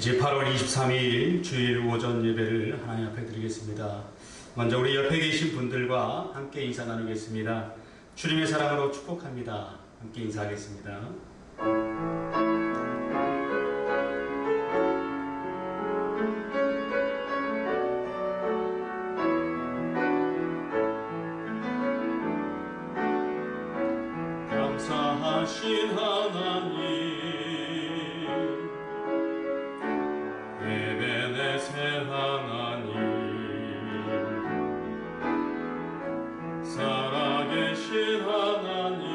이제 8월 23일 주일 오전 예배를 하나님 앞에 드리겠습니다. 먼저 우리 옆에 계신 분들과 함께 인사 나누겠습니다. 주님의 사랑으로 축복합니다. 함께 인사하겠습니다. 감사하신 하나님, 에베네셀 하나님, 살아계신 하나님,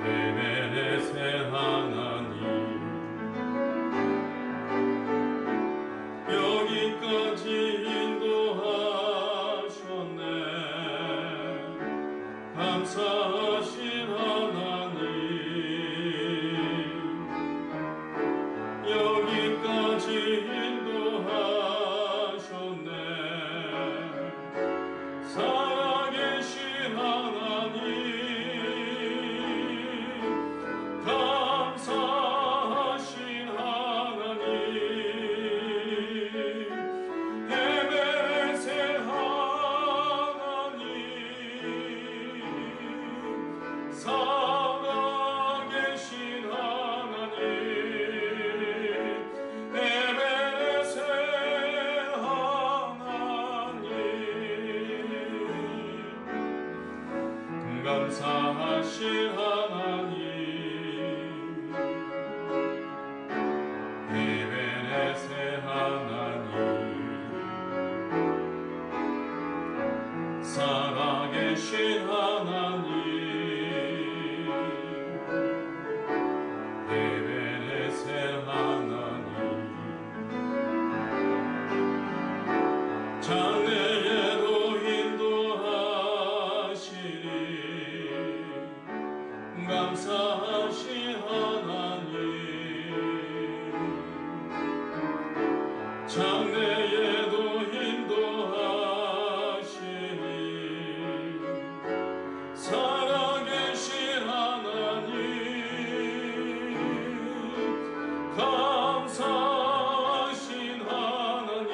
에베네셀 하나님, 여기까지 인도하셨네. 감사하신 하나님, 여기까지 인도하셨네. 살아계신 하나님, 감사하신 하나님, 에베네셀 하나님, 살아계신 하나님, 에베네셀 하나님, 감사하신 하나님, 에베네셀 하나님, 살아계신 하나님, 에베네셀 하나님, 장래에도 인도하시니 감사하신 하나님, 장래에도 인도하시니 살아계신 하나님, 감사하신 하나님,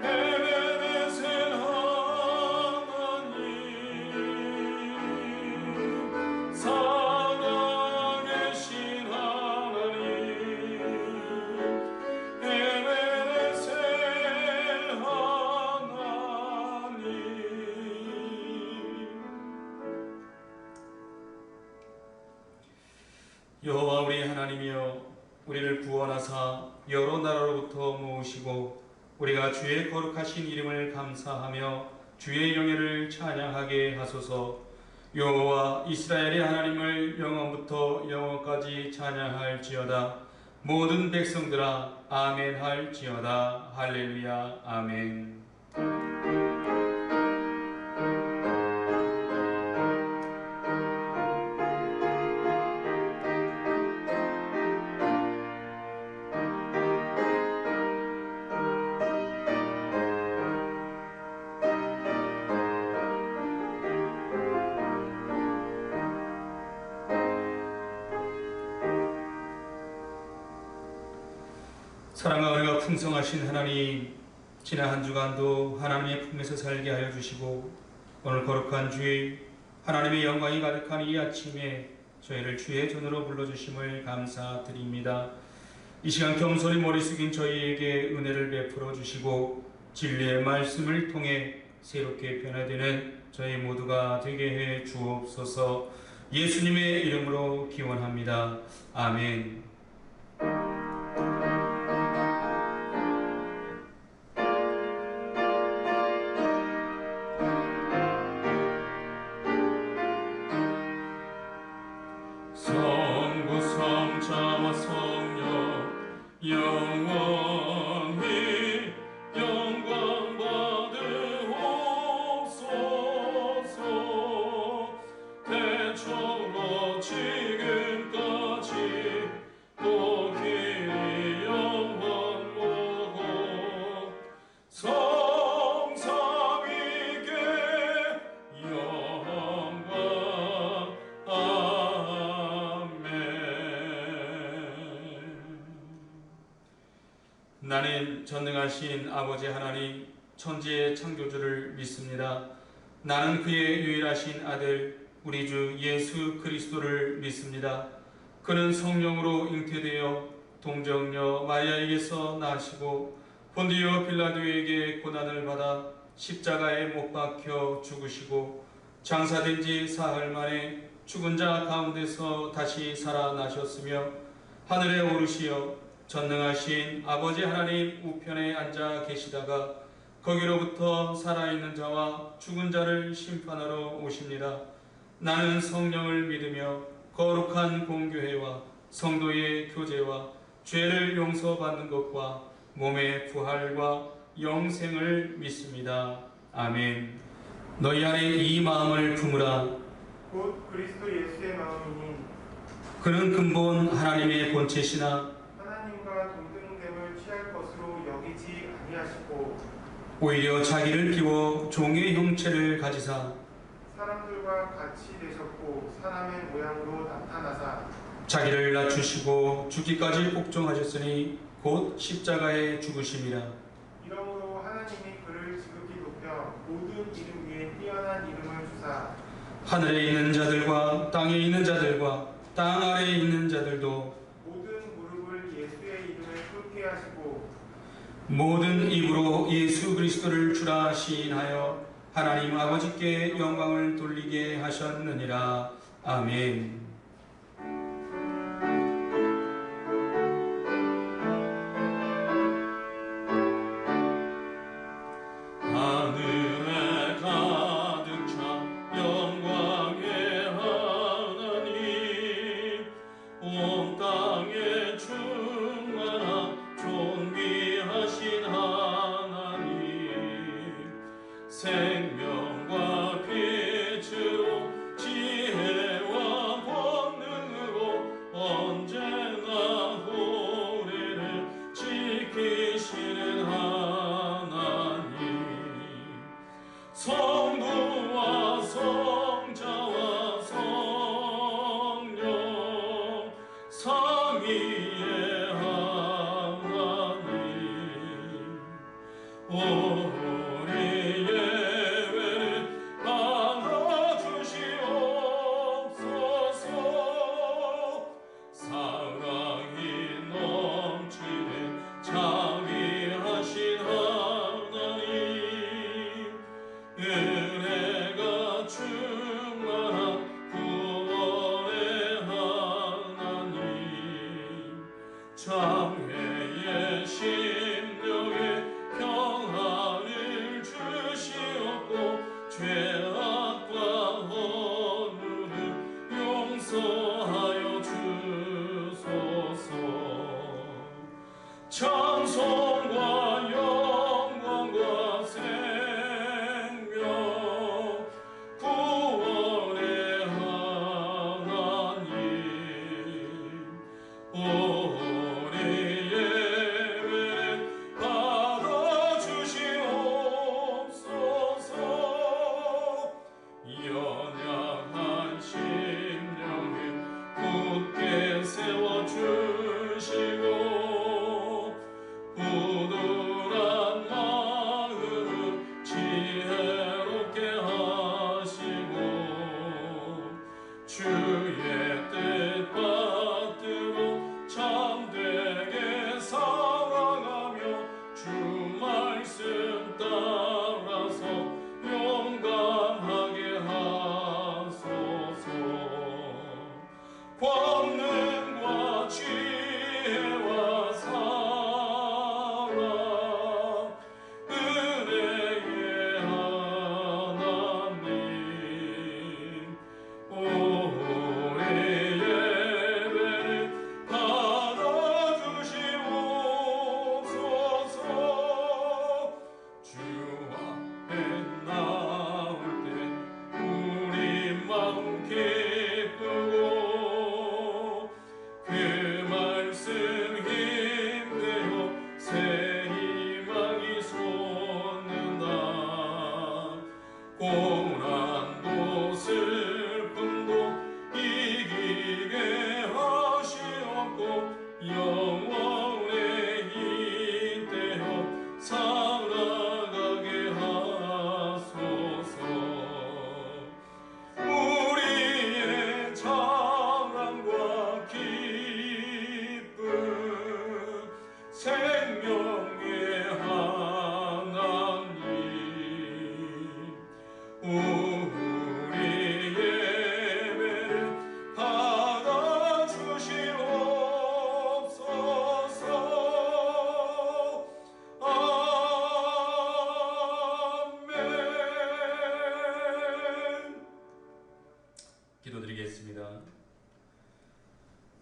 에베네셀 하나님, 살아계신 하나님, 에베네셀 하나님. 여호와 우리 하나님이여, 우리를 구원하사 여러 나라로부터 모으시고 우리가 주의 거룩하신 이름을 감사하며 주의 영예를 찬양하게 하소서. 여호와 이스라엘의 하나님을 영원부터 영원까지 찬양할지어다. 모든 백성들아 아멘 할지어다. 할렐루야. 아멘. 사랑과 은혜가 풍성하신 하나님, 지난 한 주간도 하나님의 품에서 살게 하여 주시고 오늘 거룩한 주일 하나님의 영광이 가득한 이 아침에 저희를 주의 전으로 불러주심을 감사드립니다. 이 시간 겸손히 머리 숙인 저희에게 은혜를 베풀어 주시고 진리의 말씀을 통해 새롭게 변화되는 저희 모두가 되게 해 주옵소서. 예수님의 이름으로 기원합니다. 아멘. 성부 성자와 성령 영원히 영광 받으옵소서. 태초로 지금까지 또 길이 영원모고 성삼위께 영광 나는 전능하신 아버지 하나님 천지의 창조주를 믿습니다. 나는 그의 유일하신 아들 우리 주 예수 그리스도를 믿습니다. 그는 성령으로 잉태되어 동정녀 마리아에게서 나시고 본디오 빌라도에게 고난을 받아 십자가에 못 박혀 죽으시고 장사된 지 사흘 만에 죽은 자 가운데서 다시 살아나셨으며 하늘에 오르시어 전능하신 아버지 하나님 우편에 앉아 계시다가 거기로부터 살아있는 자와 죽은 자를 심판하러 오십니다. 나는 성령을 믿으며 거룩한 공교회와 성도의 교제와 죄를 용서받는 것과 몸의 부활과 영생을 믿습니다. 아멘. 너희 안에 이 마음을 품으라. 곧 그리스도 예수의 마음이니 그는 근본 하나님의 본체시나 하나님과 동등됨을 취할 것으로 여기지 아니하시고 오히려 자기를 비워 종의 형체를 가지사 사람들과 같이 되셨고 사람의 모양으로 나타나사 자기를 낮추시고 죽기까지 복종하셨으니 곧 십자가에 죽으심이라. 이러므로 하나님이 그를 지극히 높여 모든 이름 위에 뛰어난 이름을 주사 하늘에 있는 자들과 땅에 있는 자들과 땅 아래에 있는 자들도 모든 무릎을 예수의 이름에 꿇게 하시고 모든 입으로 예수 그리스도를 주라 시인하여 하나님 아버지께 영광을 돌리게 하셨느니라. 아멘. 하늘에 가득 찬 영광의 하나님, 온 땅에 충만한 존귀하신 하나님, 생명과 빛으로 지혜와 권능으로 언제나 호래를 지키시는 하나님, 성부와 성자와 성령 삼위의 하나님, 우리 예배를 받아주시옵소서. 사랑이 넘치는 자비하신 하나님, 은혜가 충만한 구원의 하나님, 장애의 심령에 평안을 주시옵고 죄악과 허물을 용서하여 주소서. 찬송과 영광과 생명 구원의 하나님, 우리 예배를 받아주시옵소서. 연약한 심령을 굳게 세워주시고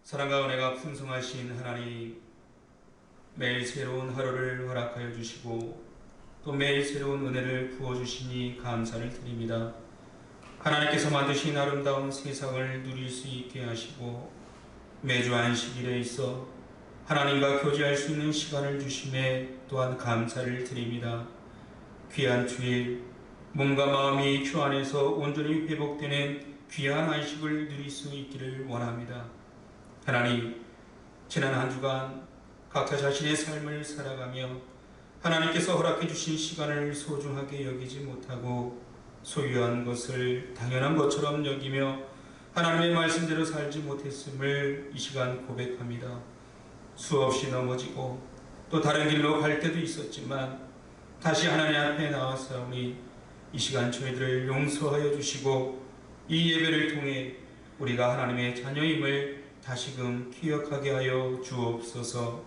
사랑과 은혜가 풍성하신 하나님, 매일 새로운 하루를 허락하여 주시고 또 매일 새로운 은혜를 부어주시니 감사를 드립니다. 하나님께서 만드신 아름다운 세상을 누릴 수 있게 하시고 매주 안식일에 있어 하나님과 교제할 수 있는 시간을 주심에 또한 감사를 드립니다. 귀한 주일, 몸과 마음이 주 안에서 온전히 회복되는 귀한 안식을 누릴 수 있기를 원합니다. 하나님, 지난 한 주간 각자 자신의 삶을 살아가며 하나님께서 허락해 주신 시간을 소중하게 여기지 못하고 소유한 것을 당연한 것처럼 여기며 하나님의 말씀대로 살지 못했음을 이 시간 고백합니다. 수없이 넘어지고 또 다른 길로 갈 때도 있었지만 다시 하나님 앞에 나와서오니 이 시간 저희들을 용서하여 주시고 이 예배를 통해 우리가 하나님의 자녀임을 다시금 기억하게 하여 주옵소서.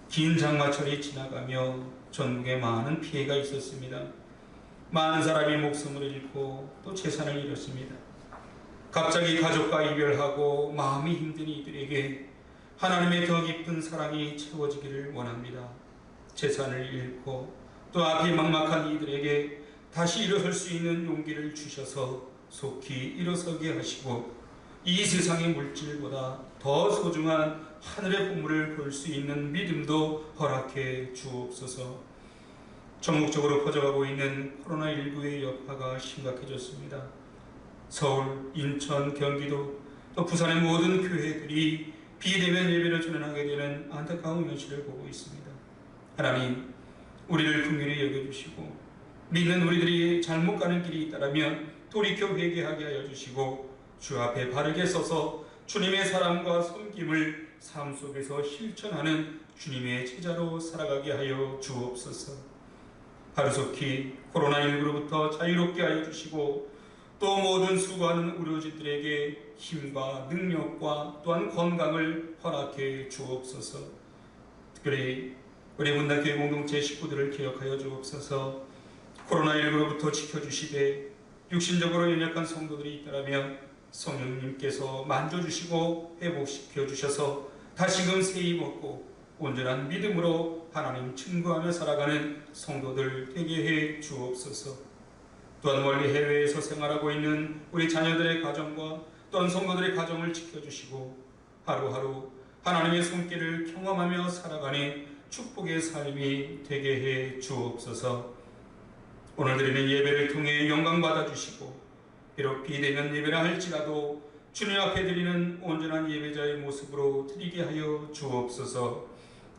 긴 장마철이 지나가며 전국에 많은 피해가 있었습니다. 많은 사람이 목숨을 잃고 또 재산을 잃었습니다. 갑자기 가족과 이별하고 마음이 힘든 이들에게 하나님의 더 깊은 사랑이 채워지기를 원합니다. 재산을 잃고 또 앞이 막막한 이들에게 다시 일어설 수 있는 용기를 주셔서 속히 일어서게 하시고 이 세상의 물질보다 더 소중한 하늘의 보물을 볼 수 있는 믿음도 허락해 주옵소서. 전국적으로 퍼져가고 있는 코로나19의 여파가 심각해졌습니다. 서울, 인천, 경기도 또 부산의 모든 교회들이 비대면 예배를 전환하게 되는 안타까운 현실을 보고 있습니다. 하나님, 우리를 긍휼히 여겨주시고 믿는 우리들이 잘못 가는 길이 있다면 돌이켜 회개하게 하여 주시고 주 앞에 바르게 서서 주님의 사랑과 섬김을 삶 속에서 실천하는 주님의 제자로 살아가게 하여 주옵소서. 하루속히 코로나19로부터 자유롭게 하여 주시고 또 모든 수고하는 의료진들에게 힘과 능력과 또한 건강을 허락해 주옵소서. 특별히 우리 문단교회 공동체 식구들을 기억하여 주옵소서. 코로나19로부터 지켜주시되 육신적으로 연약한 성도들이 있다면 성령님께서 만져주시고 회복시켜 주셔서 다시금 새 힘 얻고 온전한 믿음으로 하나님 증거하며 살아가는 성도들 되게 해 주옵소서. 또한 멀리 해외에서 생활하고 있는 우리 자녀들의 가정과 또한 성도들의 가정을 지켜주시고 하루하루 하나님의 손길을 경험하며 살아가는 축복의 삶이 되게 해 주옵소서. 오늘 드리는 예배를 통해 영광 받아주시고 비록 비대면 예배라 할지라도 주님 앞에 드리는 온전한 예배자의 모습으로 드리게 하여 주옵소서.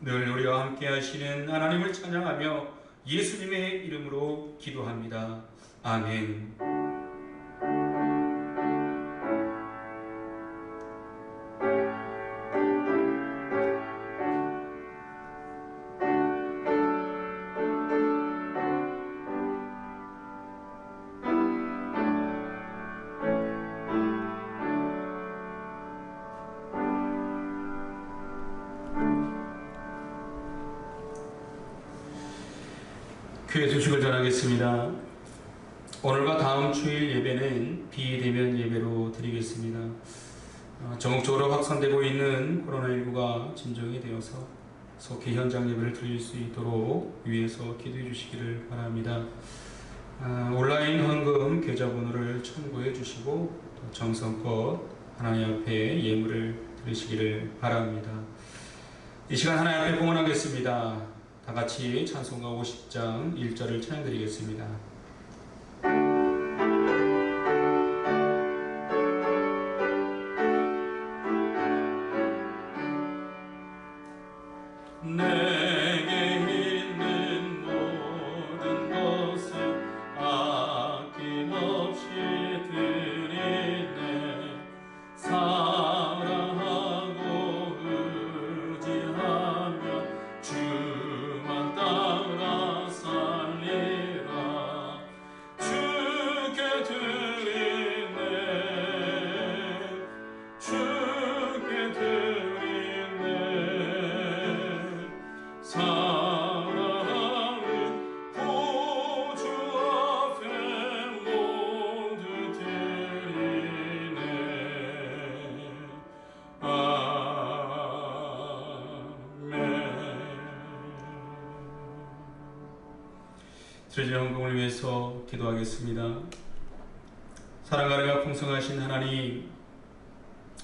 늘 우리와 함께 하시는 하나님을 찬양하며 예수님의 이름으로 기도합니다. 아멘. 교회 소식을 전하겠습니다. 오늘과 다음 주일 예배는 비대면 예배로 드리겠습니다. 전국적으로 확산되고 있는 코로나19가 진정이 되어서 속히 현장 예배를 드릴 수 있도록 위에서 기도해 주시기를 바랍니다. 온라인 헌금 계좌번호를 참고해 주시고 정성껏 하나님 앞에 예물을 드리시기를 바랍니다. 이 시간 하나님 앞에 공헌하겠습니다. 다 같이 찬송가 50장 1절을 찬양드리겠습니다. 내게 있는 모든 것을 아낌없이 드리네. 사랑하고 의지하며 주만 따라 살리라. 주께 드리네. 주께 드리네. 드려진 헌금을 위해서 기도하겠습니다. 사랑과 은혜가 풍성하신 하나님,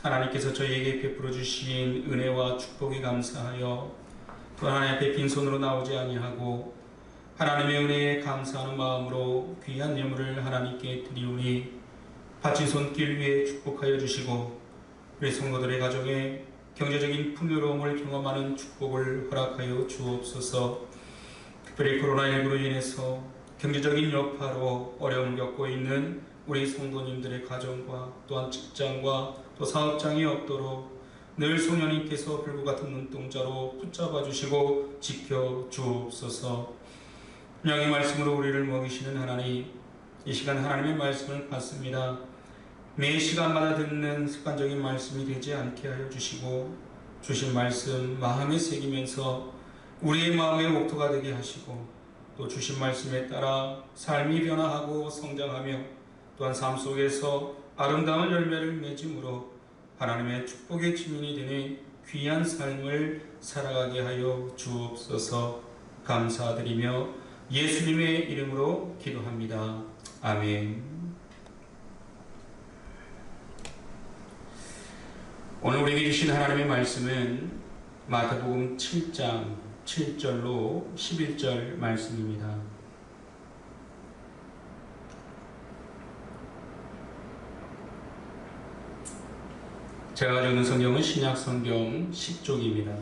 하나님께서 저희에게 베풀어 주신 은혜와 축복에 감사하여 또 하나님 앞에 빈손으로 나오지 아니하고 하나님의 은혜에 감사하는 마음으로 귀한 예물을 하나님께 드리오니 바친 손길 위에 축복하여 주시고 우리 성도들의 가정에 경제적인 풍요로움을 경험하는 축복을 허락하여 주옵소서. 특별히 코로나19로 인해서 경제적인 여파로 어려움을 겪고 있는 우리 성도님들의 가정과 또한 직장과 또 사업장이 없도록 늘 성령님께서 불과 같은 눈동자로 붙잡아 주시고 지켜 주옵소서. 명의 말씀으로 우리를 먹이시는 하나님, 이 시간 하나님의 말씀을 받습니다. 매 시간마다 듣는 습관적인 말씀이 되지 않게 하여 주시고 주신 말씀 마음에 새기면서 우리의 마음의 옥토가 되게 하시고 또 주신 말씀에 따라 삶이 변화하고 성장하며 또한 삶 속에서 아름다운 열매를 맺음으로 하나님의 축복의 증인이 되는 귀한 삶을 살아가게 하여 주옵소서. 감사드리며 예수님의 이름으로 기도합니다. 아멘. 오늘 우리에게 주신 하나님의 말씀은 마태복음 7장 7절로 11절 말씀입니다. 제가 가지고 있는 성경은 신약 성경 10쪽입니다.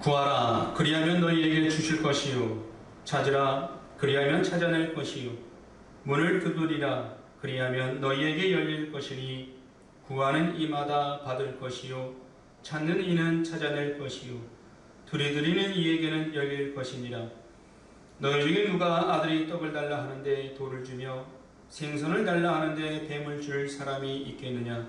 구하라, 그리하면 너희에게 주실 것이요. 찾으라, 그리하면 찾아낼 것이요. 문을 두드리라, 그리하면 너희에게 열릴 것이니 구하는 이마다 받을 것이요. 찾는 이는 찾아낼 것이요. 두리두리는 이에게는 열릴 것이니라. 너희 중에 누가 아들이 떡을 달라 하는데 돌을 주며 생선을 달라 하는데 뱀을 줄 사람이 있겠느냐?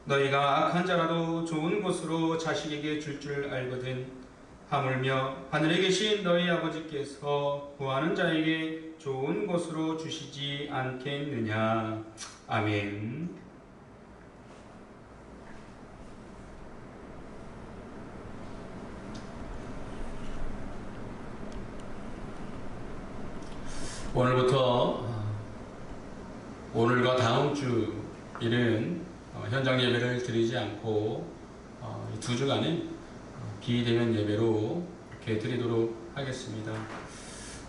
너희가 악한 자라도 좋은 것으로 자식에게 줄 알거든. 하물며 하늘에 계신 너희 아버지께서 구하는 자에게 좋은 것으로 주시지 않겠느냐. 아멘. 오늘부터 오늘과 다음 주일은 현장 예배를 드리지 않고 두 주간은 비대면 예배로 이렇게 드리도록 하겠습니다.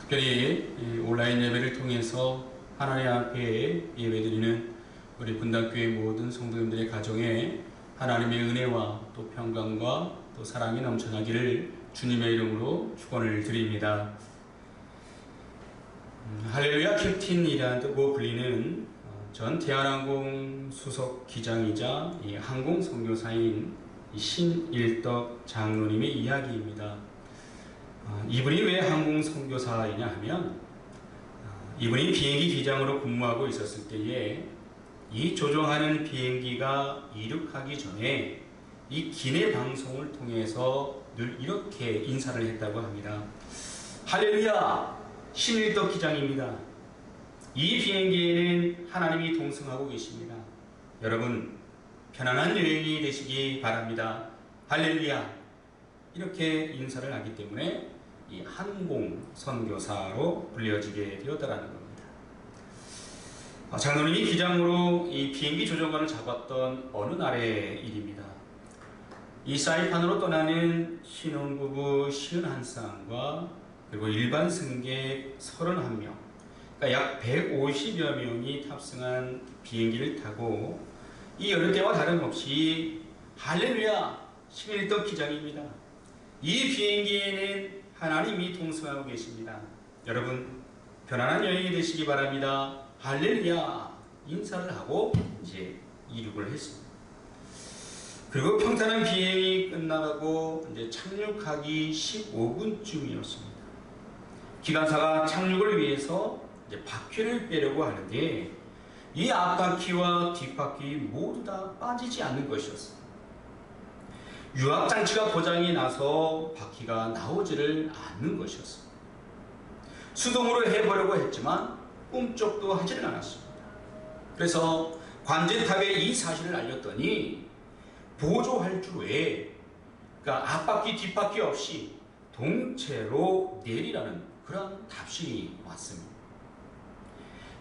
특별히 온라인 예배를 통해서 하나님 앞에 예배드리는 우리 분당교회 모든 성도님들의 가정에 하나님의 은혜와 또 평강과 또 사랑이 넘쳐나기를 주님의 이름으로 축원을 드립니다. 할렐루야 캡틴이라고 불리는 전 대한항공 수석 기장이자 이 항공 선교사인 신일덕 장로님의 이야기입니다. 이분이 왜 항공 선교사이냐 하면 이분이 비행기 기장으로 근무하고 있었을 때에 이 조종하는 비행기가 이륙하기 전에 이 기내 방송을 통해서 늘 이렇게 인사를 했다고 합니다. 할렐루야, 신일덕 기장입니다. 이 비행기에는 하나님이 동승하고 계십니다. 여러분 편안한 여행이 되시기 바랍니다. 할렐루야. 이렇게 인사를 하기 때문에 이 항공 선교사로 불려지게 되었다라는 겁니다. 장로님이 기장으로 이 비행기 조종관을 잡았던 어느 날의 일입니다. 이 사이판으로 떠나는 신혼부부 51쌍과 그리고 일반 승객 31명, 그러니까 약 150여 명이 탑승한 비행기를 타고 이 여느 때와 다름없이 할렐루야, 신일덕 기장입니다. 이 비행기에는 하나님이 동승하고 계십니다. 여러분 편안한 여행이 되시기 바랍니다. 할렐루야 인사를 하고 이제 이륙을 했습니다. 그리고 평탄한 비행이 끝나가고 이제 착륙하기 15분쯤이었습니다. 기관사가 착륙을 위해서 이제 바퀴를 빼려고 하는데 이 앞바퀴와 뒷바퀴 모두 다 빠지지 않는 것이었습니다. 유압장치가 고장이 나서 바퀴가 나오지를 않는 것이었습니다. 수동으로 해보려고 했지만 꿈쩍도 하지는 않았습니다. 그래서 관제탑에 이 사실을 알렸더니 보조할 줄 외에, 그러니까 앞바퀴 뒷바퀴 없이 동체로 내리라는 그런 답신이 왔습니다.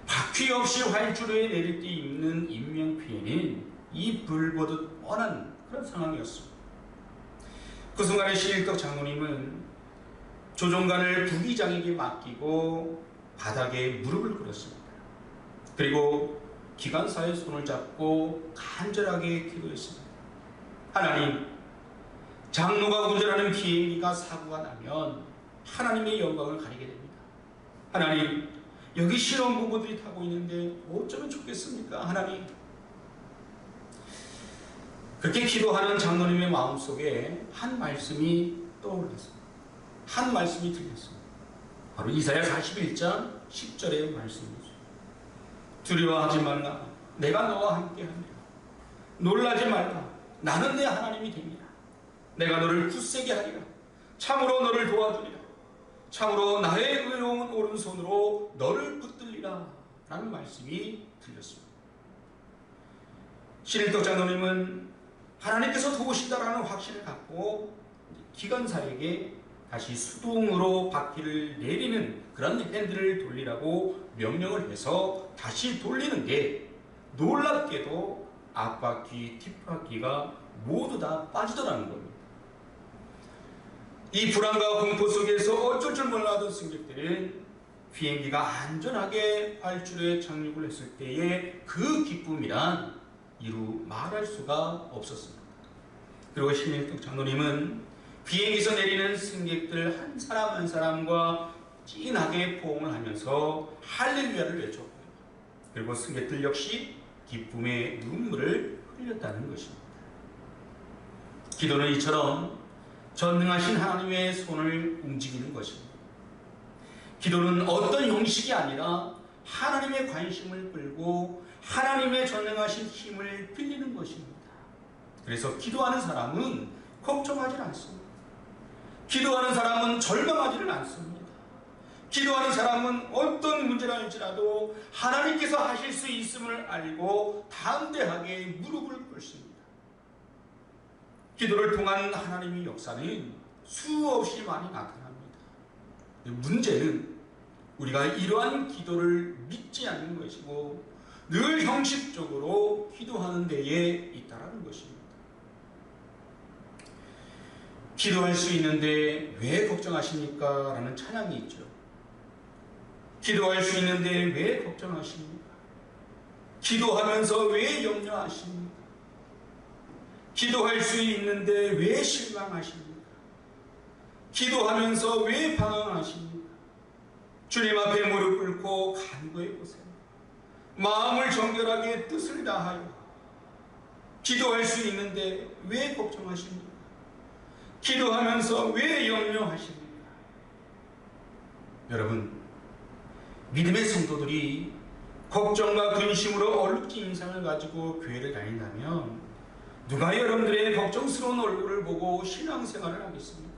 바퀴 없이 활주로에 내릴 때 입는 인명피해는 이 불보듯 뻔한 그런 상황이었습니다. 그 순간에 신일덕 장로님은 조종관을 부기장에게 맡기고 바닥에 무릎을 꿇었습니다. 그리고 기관사의 손을 잡고 간절하게 기도했습니다. 하나님, 장로가 운전하는 비행기가 사고가 나면 하나님의 영광을 가리게 됩니다. 하나님, 여기 신혼부부들이 타고 있는데 어쩌면 좋겠습니까? 하나님. 그렇게 기도하는 장로님의 마음속에 한 말씀이 떠올랐습니다. 한 말씀이 들렸습니다. 바로 이사야 41장 10절의 말씀이죠. 두려워하지 말라. 내가 너와 함께하리라. 놀라지 말라. 나는 내 하나님이 됩니다. 내가 너를 굳세게 하리라. 참으로 너를 도와주리라. 참으로 나의 의로운 오른손으로 너를 붙들리라. 라는 말씀이 들렸습니다. 신일덕 장로님은 하나님께서 도우신다라는 확신을 갖고 기관사에게 다시 수동으로 바퀴를 내리는 그런 핸들을 돌리라고 명령을 해서 다시 돌리는데, 놀랍게도 앞바퀴, 뒷바퀴가 모두 다 빠지더라는 겁니다. 이 불안과 공포 속에서 어쩔 줄 몰라하던 승객들은 비행기가 안전하게 활주로에 착륙을 했을 때의 그 기쁨이란 이루 말할 수가 없었습니다. 그리고 신일덕 장로님은 비행기에서 내리는 승객들 한 사람 한 사람과 진하게 포옹을 하면서 할렐루야를 외쳤고요. 그리고 승객들 역시 기쁨의 눈물을 흘렸다는 것입니다. 기도는 이처럼 전능하신 하나님의 손을 움직이는 것입니다. 기도는 어떤 형식이 아니라 하나님의 관심을 끌고 하나님의 전능하신 힘을 빌리는 것입니다. 그래서 기도하는 사람은 걱정하지 않습니다. 기도하는 사람은 절망하지는 않습니다. 기도하는 사람은 어떤 문제가 할지라도 하나님께서 하실 수 있음을 알고 담대하게 무릎을 꿇습니다. 기도를 통한 하나님의 역사는 수없이 많이 나타납니다. 문제는 우리가 이러한 기도를 믿지 않는 것이고 늘 형식적으로 기도하는 데에 있다라는 것입니다. 기도할 수 있는데 왜 걱정하십니까? 라는 찬양이 있죠. 기도할 수 있는데 왜 걱정하십니까? 기도하면서 왜 염려하십니까? 기도할 수 있는데 왜 실망하십니까? 기도하면서 왜 방황하십니까? 주님 앞에 무릎 꿇고 간구해 보세요. 마음을 정결하게 뜻을 다하여 기도할 수 있는데 왜 걱정하십니까? 기도하면서 왜 염려하십니까? 여러분, 믿음의 성도들이 걱정과 근심으로 얼룩진 인상을 가지고 교회를 다닌다면 누가 여러분들의 걱정스러운 얼굴을 보고 신앙생활을 하겠습니까?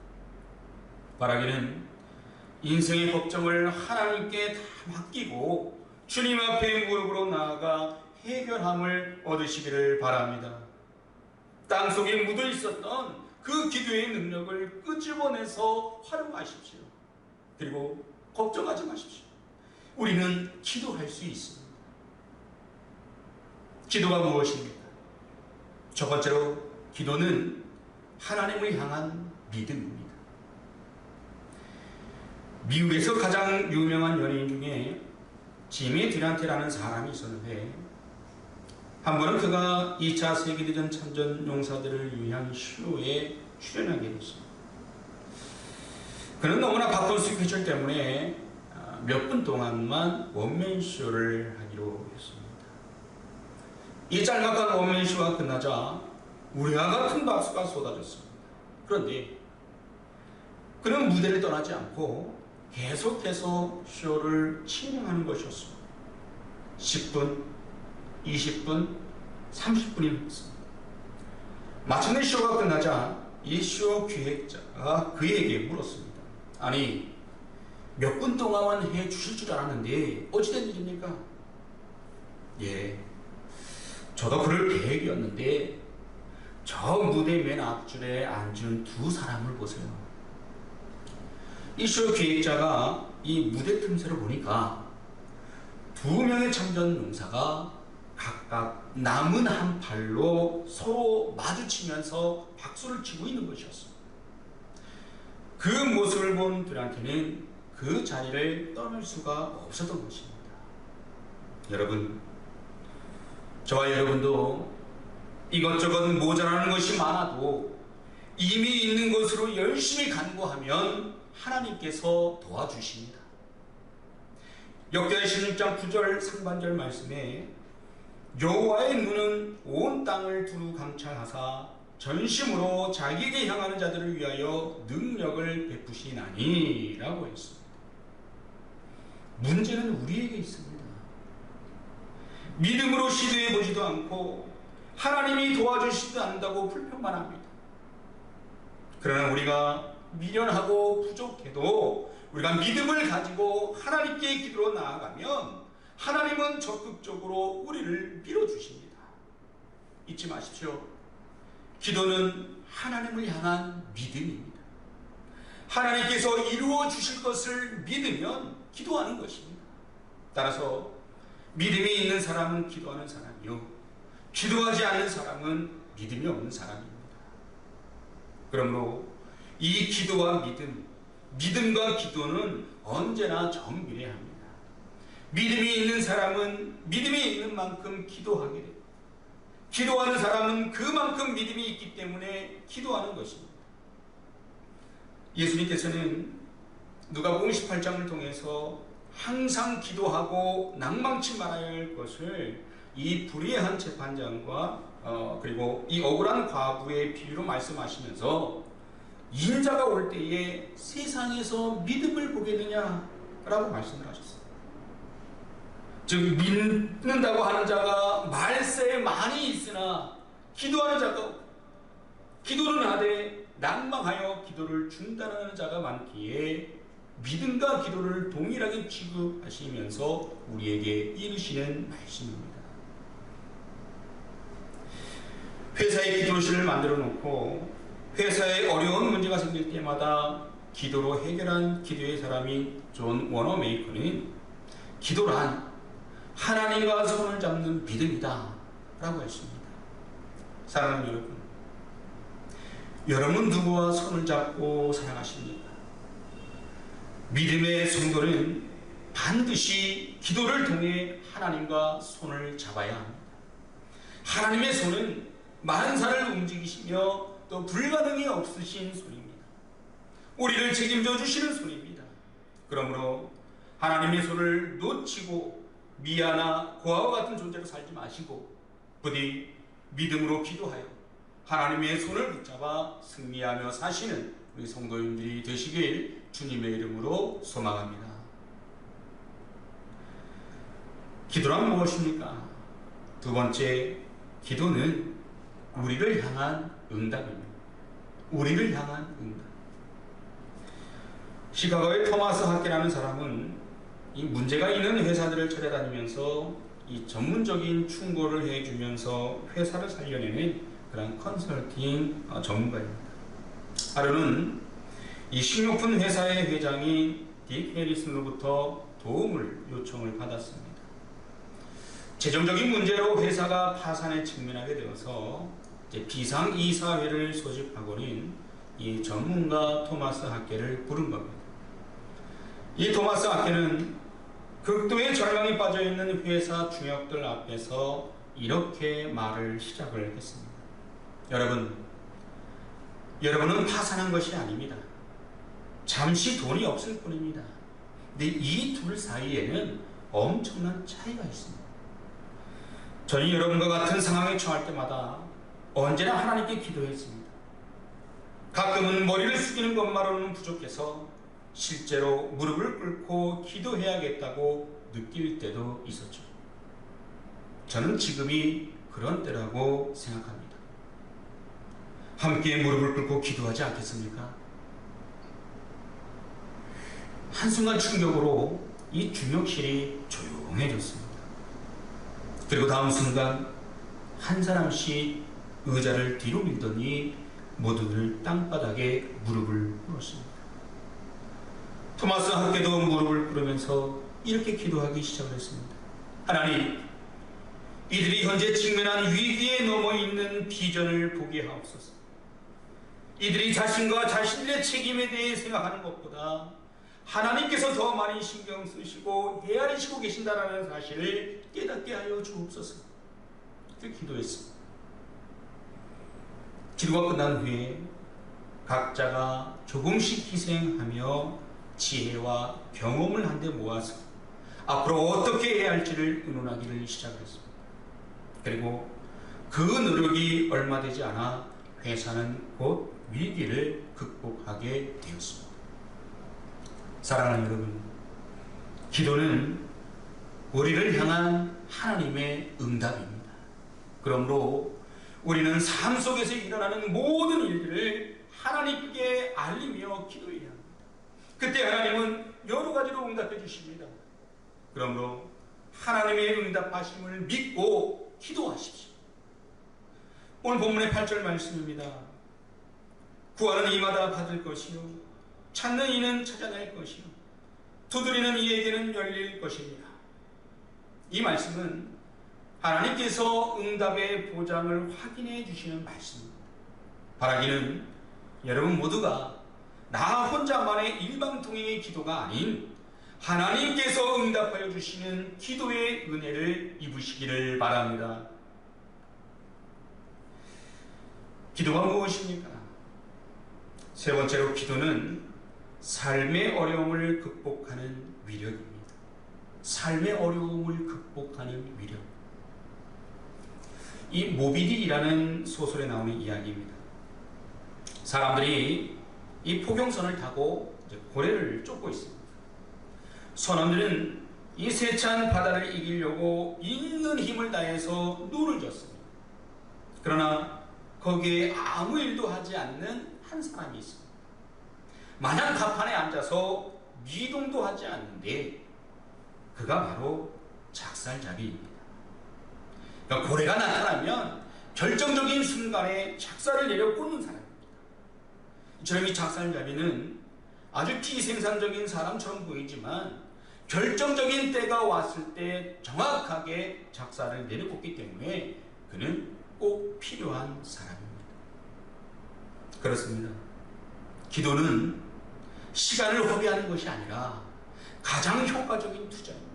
바라기는 인생의 걱정을 하나님께 다 맡기고 주님 앞에 무릎으로 나아가 해결함을 얻으시기를 바랍니다. 땅속에 묻어 있었던 그 기도의 능력을 끄집어내서 활용하십시오. 그리고 걱정하지 마십시오. 우리는 기도할 수 있습니다. 기도가 무엇입니까? 첫 번째로 기도는 하나님을 향한 믿음입니다. 미국에서 가장 유명한 연예인 중에 지미 듀란트라는 사람이 있었는데, 한 번은 그가 2차 세계대전 참전 용사들을 위한 쇼에 출연하게 됐습니다. 그는 너무나 바쁜 스케줄 때문에 몇 분 동안만 원맨쇼를 하기로 했습니다. 이 짤막한 원맨쇼가 끝나자 우리와 같은 박수가 쏟아졌습니다. 그런데 그는 무대를 떠나지 않고 계속해서 쇼를 진행하는 것이었습니다. 10분, 20분, 30분이 흘렀습니다. 마침내 쇼가 끝나자 이 쇼 기획자가 그에게 물었습니다. 아니, 몇 분 동안만 해 주실 줄 알았는데 어찌된 일입니까? 예, 저도 그럴 계획이었는데 저 저 무대 맨 앞줄에 앉은 두 사람을 보세요. 이 쇼 기획자가 이 무대 틈새를 보니까 두 명의 참전 용사가 각각 남은 한 팔로 서로 마주치면서 박수를 치고 있는 것이었습니다. 그 모습을 본 듀란트는 그 자리를 떠날 수가 없었던 것입니다. 여러분, 저와 여러분도 이것저것 모자라는 것이 많아도 이미 있는 것으로 열심히 간구하면 하나님께서 도와주십니다. 역대하 16장 9절 상반절 말씀에 여호와의 눈은 온 땅을 두루 감찰하사 전심으로 자기에게 향하는 자들을 위하여 능력을 베푸시나니 라고 했습니다. 문제는 우리에게 있습니다. 믿음으로 시도해 보지도 않고 하나님이 도와주시지도 않는다고 불평만 합니다. 그러나 우리가 미련하고 부족해도 우리가 믿음을 가지고 하나님께 기도로 나아가면 하나님은 적극적으로 우리를 밀어주십니다. 잊지 마십시오. 기도는 하나님을 향한 믿음입니다. 하나님께서 이루어 주실 것을 믿으면 기도하는 것입니다. 따라서 믿음이 있는 사람은 기도하는 사람이요, 기도하지 않는 사람은 믿음이 없는 사람입니다. 그러므로 이 기도와 믿음과 기도는 언제나 정비례합니다. 믿음이 있는 사람은 믿음이 있는 만큼 기도하게 됩니다. 기도하는 사람은 그만큼 믿음이 있기 때문에 기도하는 것입니다. 예수님께서는 누가복음 18장을 통해서 항상 기도하고 낭망치 말아야 할 것을 이 불의한 재판장과 그리고 이 억울한 과부의 비유로 말씀하시면서 인자가 올 때에 세상에서 믿음을 보겠느냐라고 말씀을 하셨어요. 즉 믿는다고 하는 자가 말세에 많이 있으나 기도하는 자가 없고 기도는 하되 낭망하여 기도를 중단하는 자가 많기에 믿음과 기도를 동일하게 취급하시면서 우리에게 이르시는 말씀입니다. 회사에 기도실을 만들어 놓고 회사에 어려운 문제가 생길 때마다 기도로 해결한 기도의 사람인 존 워너메이커는 기도란 하나님과 손을 잡는 믿음이다 라고 했습니다. 사랑하는 여러분, 여러분 누구와 손을 잡고 살아가십니까? 믿음의 성도는 반드시 기도를 통해 하나님과 손을 잡아야 합니다. 하나님의 손은 만사를 움직이시며 또 불가능이 없으신 손입니다. 우리를 책임져 주시는 손입니다. 그러므로 하나님의 손을 놓치고 미아나 고아와 같은 존재로 살지 마시고 부디 믿음으로 기도하여 하나님의 손을 붙잡아 승리하며 사시는 우리 성도님들이 되시길 주님의 이름으로 소망합니다. 기도란 무엇입니까? 두 번째, 기도는 우리를 향한 응답입니다. 우리를 향한 응답. 시카고의 토마스 하케라는 사람은 이 문제가 있는 회사들을 찾아다니면서 이 전문적인 충고를 해주면서 회사를 살려내는 그런 컨설팅 전문가입니다. 하루는 이 식료품 회사의 회장인 딕 해리슨으로부터 도움을 요청을 받았습니다. 재정적인 문제로 회사가 파산에 직면하게 되어서 비상이사회를 소집하고는 이 전문가 토마스 하케를 부른 겁니다. 이 토마스 하케는 극도의 절망에 빠져있는 회사 중역들 앞에서 이렇게 말을 시작을 했습니다. 여러분은 파산한 것이 아닙니다. 잠시 돈이 없을 뿐입니다. 근데 이 둘 사이에는 엄청난 차이가 있습니다. 저는 여러분과 같은 상황에 처할 때마다 언제나 하나님께 기도했습니다. 가끔은 머리를 숙이는 것만으로는 부족해서 실제로 무릎을 꿇고 기도해야겠다고 느낄 때도 있었죠. 저는 지금이 그런 때라고 생각합니다. 함께 무릎을 꿇고 기도하지 않겠습니까? 한순간 충격으로 이 중역실이 조용해졌습니다. 그리고 다음 순간 한 사람씩 의자를 뒤로 밀더니 모두들 땅바닥에 무릎을 꿇었습니다. 토마스 학교도 무릎을 꿇으면서 이렇게 기도하기 시작을 했습니다. 하나님, 이들이 현재 직면한 위기에 넘어 있는 비전을 보게 하옵소서. 이들이 자신과 자신의 책임에 대해 생각하는 것보다 하나님께서 더 많이 신경 쓰시고 헤아리시고 계신다는 사실을 깨닫게 하여 주옵소서. 그렇게 기도했습니다. 기도가 끝난 후에 각자가 조금씩 희생하며 지혜와 경험을 한데 모아서 앞으로 어떻게 해야 할지를 의논하기를 시작했습니다. 그리고 그 노력이 얼마 되지 않아 회사는 곧 위기를 극복하게 되었습니다. 사랑하는 여러분, 기도는 우리를 향한 하나님의 응답입니다. 그러므로 우리는 삶 속에서 일어나는 모든 일들을 하나님께 알리며 기도해야 합니다. 그때 하나님은 여러 가지로 응답해 주십니다. 그러므로 하나님의 응답하심을 믿고 기도하십시오. 오늘 본문의 8절 말씀입니다. 구하는 이마다 받을 것이요 찾는 이는 찾아낼 것이요 두드리는 이에게는 열릴 것입니다. 이 말씀은 하나님께서 응답의 보장을 확인해 주시는 말씀입니다. 바라기는 여러분 모두가 나 혼자만의 일방통행의 기도가 아닌 하나님께서 응답하여 주시는 기도의 은혜를 입으시기를 바랍니다. 기도가 무엇입니까? 세 번째로, 기도는 삶의 어려움을 극복하는 위력입니다. 삶의 어려움을 극복하는 위력. 이 모비딕이라는 소설에 나오는 이야기입니다. 사람들이 이 포경선을 타고 고래를 쫓고 있습니다. 선원들은 이 세찬 바다를 이기려고 있는 힘을 다해서 노를 젓습니다. 그러나 거기에 아무 일도 하지 않는 한 사람이 있습니다. 마냥 갑판에 앉아서 미동도 하지 않는데 그가 바로 작살잡이입니다. 그러니까 고래가 나타나면 결정적인 순간에 작살을 내려 꽂는 사람입니다. 이처럼 이 작살잡이는 아주 비생산적인 사람처럼 보이지만 결정적인 때가 왔을 때 정확하게 작살을 내려꽂기 때문에 그는 꼭 필요한 사람입니다. 그렇습니다. 기도는 시간을 허비하는 것이 아니라 가장 효과적인 투자입니다.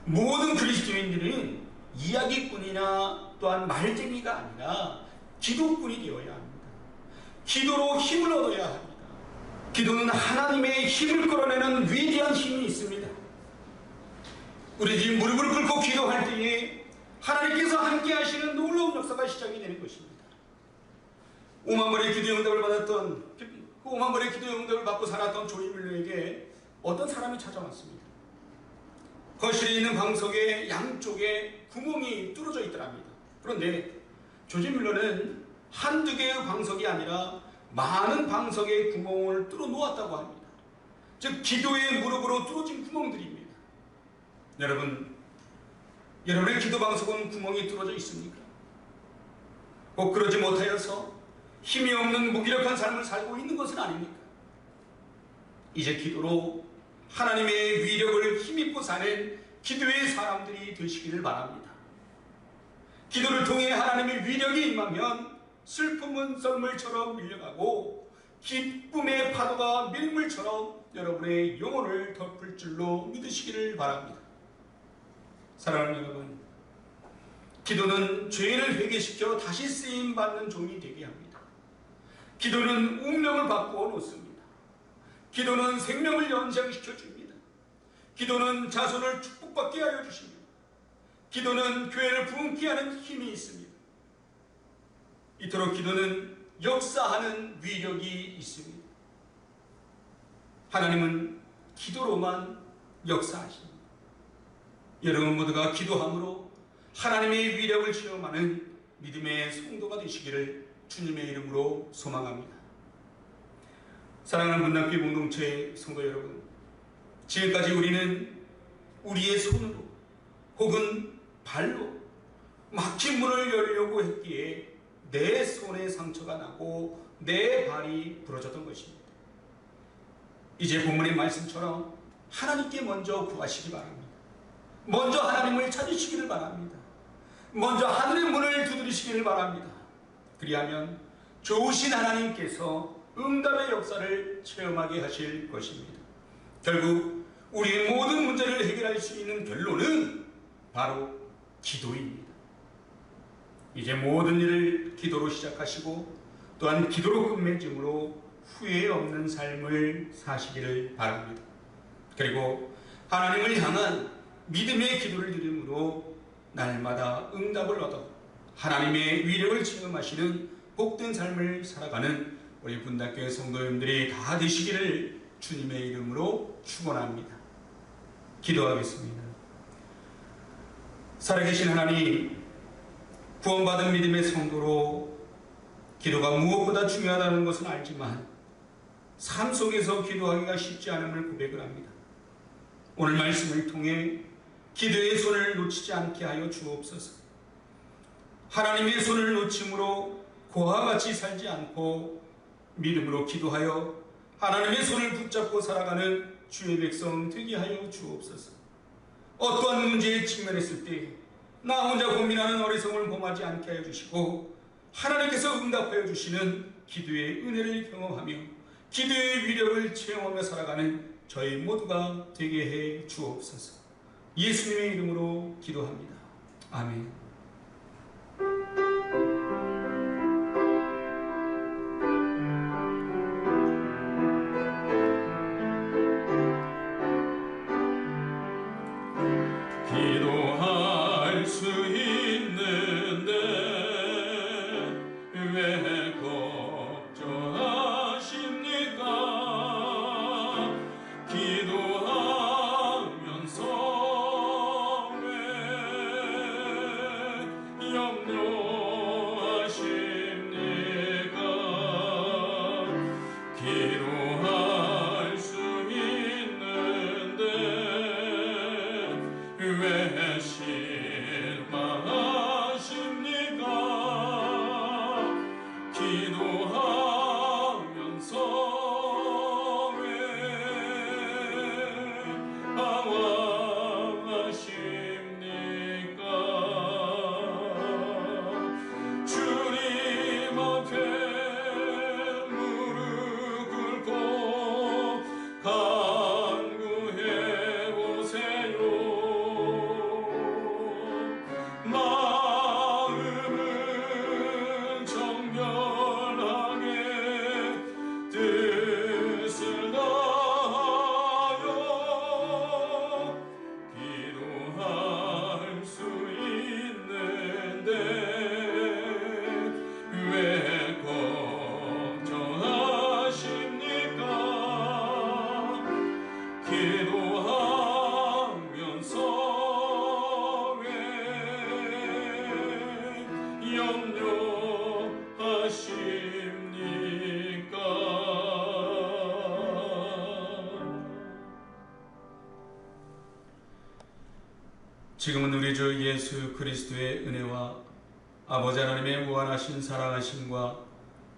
모든 그리스도인들은 이야기꾼이나 또한 말쟁이가 아니라 기도꾼이 되어야 합니다. 기도로 힘을 얻어야 합니다. 기도는 하나님의 힘을 끌어내는 위대한 힘이 있습니다. 우리들이 무릎을 꿇고 기도할 때에 하나님께서 함께 하시는 놀라운 역사가 시작이 되는 것입니다. 5만 번의 기도 응답을 받았던, 그 5만 번의 기도 응답을 받고 살았던 조지 밀러에게 어떤 사람이 찾아왔습니다. 거실에 있는 방석의 양쪽에 구멍이 뚫어져 있더랍니다. 그런데 조지 밀러는 한두 개의 방석이 아니라 많은 방석의 구멍을 뚫어 놓았다고 합니다. 즉 기도의 무릎으로 뚫어진 구멍들입니다. 여러분, 여러분의 기도 방석은 구멍이 뚫어져 있습니까? 꼭 그러지 못하여서 힘이 없는 무기력한 삶을 살고 있는 것은 아닙니까? 이제 기도로 하나님의 위력을 힘입고 사는 기도의 사람들이 되시기를 바랍니다. 기도를 통해 하나님의 위력이 임하면 슬픔은 썰물처럼 밀려가고 기쁨의 파도가 밀물처럼 여러분의 영혼을 덮을 줄로 믿으시기를 바랍니다. 사랑하는 여러분, 기도는 죄인을 회개시켜 다시 쓰임받는 종이 되게 합니다. 기도는 운명을 바꾸어 놓습니다. 기도는 생명을 연장시켜 줍니다. 기도는 자손을 축복받게 하여 주십니다. 기도는 교회를 부흥케 하는 힘이 있습니다. 이토록 기도는 역사하는 위력이 있습니다. 하나님은 기도로만 역사하십니다. 여러분 모두가 기도함으로 하나님의 위력을 체험하는 믿음의 성도가 되시기를 주님의 이름으로 소망합니다. 사랑하는 문남교회 공동체 성도 여러분, 지금까지 우리는 우리의 손으로 혹은 발로 막힌 문을 열려고 했기에 내 손에 상처가 나고 내 발이 부러졌던 것입니다. 이제 본문의 말씀처럼 하나님께 먼저 구하시기 바랍니다. 먼저 하나님을 찾으시기를 바랍니다. 먼저 하늘의 문을 두드리시기를 바랍니다. 그리하면 좋으신 하나님께서 응답의 역사를 체험하게 하실 것입니다. 결국 우리의 모든 문제를 해결할 수 있는 결론은 바로 기도입니다. 이제 모든 일을 기도로 시작하시고 또한 기도로 끝맺음으로 후회 없는 삶을 사시기를 바랍니다. 그리고 하나님을 향한 믿음의 기도를 드림으로 날마다 응답을 얻어 하나님의 위력을 체험하시는 복된 삶을 살아가는 우리 분당교회 성도님들이 다 되시기를 주님의 이름으로 축원합니다. 기도하겠습니다. 살아계신 하나님, 구원받은 믿음의 성도로 기도가 무엇보다 중요하다는 것은 알지만 삶 속에서 기도하기가 쉽지 않음을 고백을 합니다. 오늘 말씀을 통해 기도의 손을 놓치지 않게 하여 주옵소서. 하나님의 손을 놓침으로 고와 같이 살지 않고 믿음으로 기도하여 하나님의 손을 붙잡고 살아가는 주의 백성 되게 하여 주옵소서. 어떠한 문제에 직면했을 때 나 혼자 고민하는 어리석음을 범하지 않게 하여 주시고 하나님께서 응답하여 주시는 기도의 은혜를 경험하며 기도의 위력을 체험하며 살아가는 저희 모두가 되게 해 주옵소서. 예수님의 이름으로 기도합니다. 아멘. 기도할 수 있는데 왜 걱정하십니까? 기도하면서 왜 염려하십니까? 기도할 수 있는데 왜 실망하십니까? 기도하면서 왜 방황하십니까? 주님 앞에 무릎 꿇고 간구해 보세요. 마음은 정결하게 뜻을 다하여 기도할 수 있는데 왜 걱정하십니까? 기도하면서 왜 염려하십니까? 지금은 우리 주 예수 그리스도의 은혜와 아버지 하나님의 무한하신 사랑하심과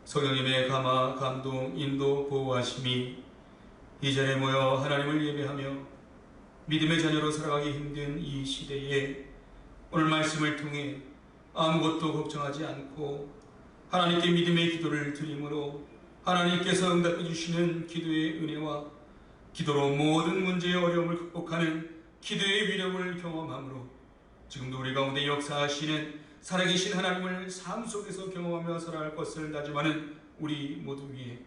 성령님의 감화, 감동, 인도, 보호하심이 이 자리에 모여 하나님을 예배하며 믿음의 자녀로 살아가기 힘든 이 시대에 오늘 말씀을 통해 아무것도 걱정하지 않고 하나님께 믿음의 기도를 드림으로 하나님께서 응답해 주시는 기도의 은혜와 기도로 모든 문제의 어려움을 극복하는 기도의 위력을 경험함으로 지금도 우리 가운데 역사하시는 살아계신 하나님을 삶 속에서 경험하며 살아갈 것을 다짐하는 우리 모두 위에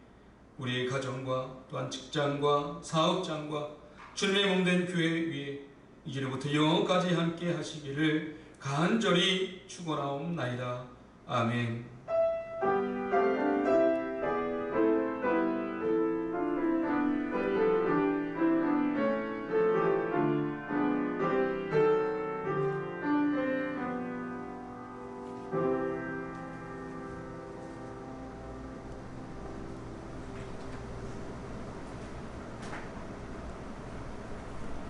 우리의 가정과 또한 직장과 사업장과 주님의 몸된 교회 위에 이제로부터 영원까지 함께 하시기를 간절히 축원하옵나이다. 아멘.